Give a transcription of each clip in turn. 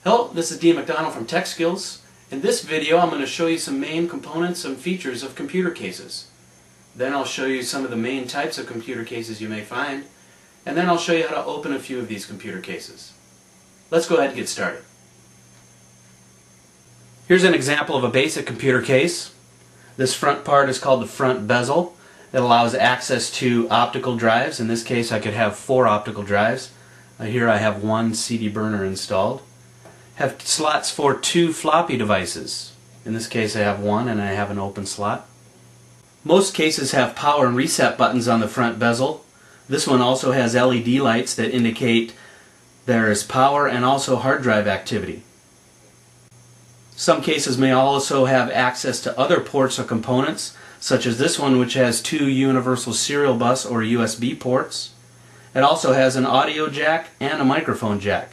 Hello, this is Dean McDonald from Tech Skills. In this video I'm going to show you some main components and features of computer cases. Then I'll show you some of the main types of computer cases you may find, and then I'll show you how to open a few of these computer cases. Let's go ahead and get started. Here's an example of a basic computer case. This front part is called the front bezel. It allows access to optical drives. In this case I could have 4 optical drives. Here I have 1 CD burner installed. Have slots for 2 floppy devices. In this case I have 1 and I have an open slot. Most cases have power and reset buttons on the front bezel. This one also has LED lights that indicate there is power and also hard drive activity. Some cases may also have access to other ports or components, such as this one, which has 2 universal serial bus or USB ports. It also has an audio jack and a microphone jack.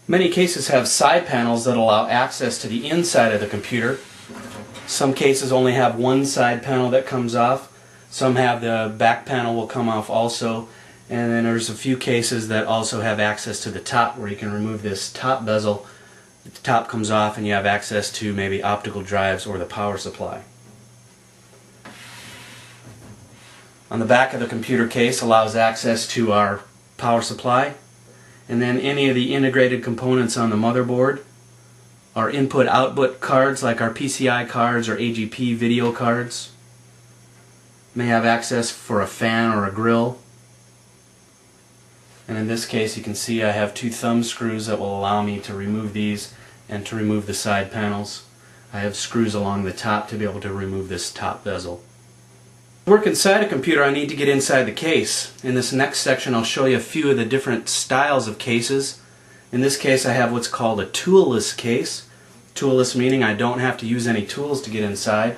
Many cases have side panels that allow access to the inside of the computer. Some cases only have one side panel that comes off. Some have the back panel will come off also. And then there's a few cases that also have access to the top, where you can remove this top bezel. The top comes off and you have access to maybe optical drives or the power supply. On the back of the computer case allows access to our power supply, and then any of the integrated components on the motherboard. Our input-output cards, like our PCI cards or AGP video cards, may have access for a fan or a grill. And in this case you can see I have 2 thumb screws that will allow me to remove these and to remove the side panels. I have screws along the top to be able to remove this top bezel. To work inside a computer I need to get inside the case. In this next section I'll show you a few of the different styles of cases. In this case I have what's called a toolless case. Toolless meaning I don't have to use any tools to get inside.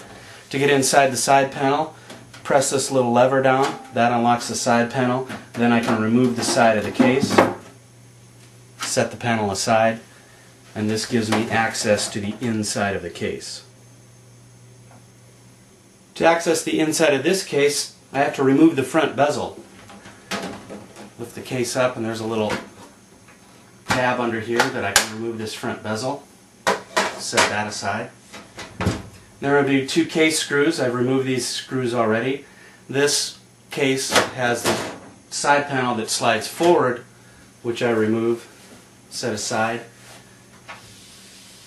To get inside the side panel, press this little lever down. That unlocks the side panel. Then I can remove the side of the case, set the panel aside, and this gives me access to the inside of the case. To access the inside of this case, I have to remove the front bezel. Lift the case up and there's a little tab under here that I can remove this front bezel. Set that aside. There will be 2 case screws. I've removed these screws already. This case has the side panel that slides forward, which I remove, set aside,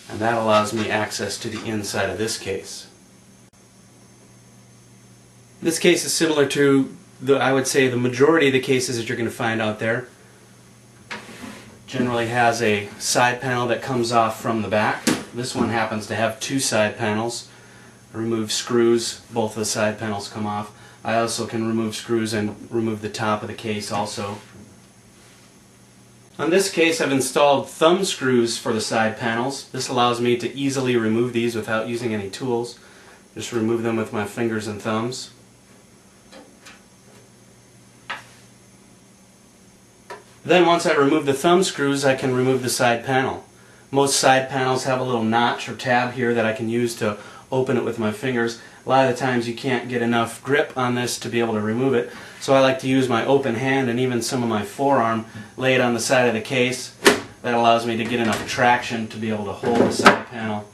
and that allows me access to the inside of this case. This case is similar to I would say the majority of the cases that you're going to find out there. Generally has a side panel that comes off from the back. This one happens to have 2 side panels. I remove screws, both of the side panels come off. I also can remove screws and remove the top of the case also. On this case I've installed thumb screws for the side panels. This allows me to easily remove these without using any tools. Just remove them with my fingers and thumbs. Then once I remove the thumb screws I can remove the side panel. Most side panels have a little notch or tab here that I can use to open it with my fingers. A lot of the times you can't get enough grip on this to be able to remove it, so I like to use my open hand and even some of my forearm, lay it on the side of the case. That allows me to get enough traction to be able to hold the side panel,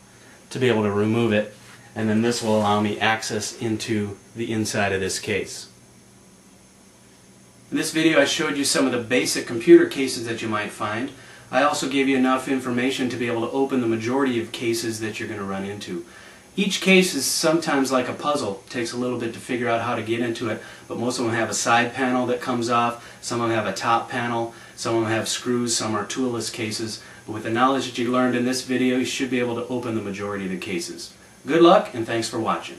to be able to remove it, and then this will allow me access into the inside of this case. In this video I showed you some of the basic computer cases that you might find. I also gave you enough information to be able to open the majority of cases that you're going to run into. Each case is sometimes like a puzzle. It takes a little bit to figure out how to get into it, but most of them have a side panel that comes off, some of them have a top panel, some of them have screws, some are toolless cases. But with the knowledge that you learned in this video, you should be able to open the majority of the cases. Good luck and thanks for watching.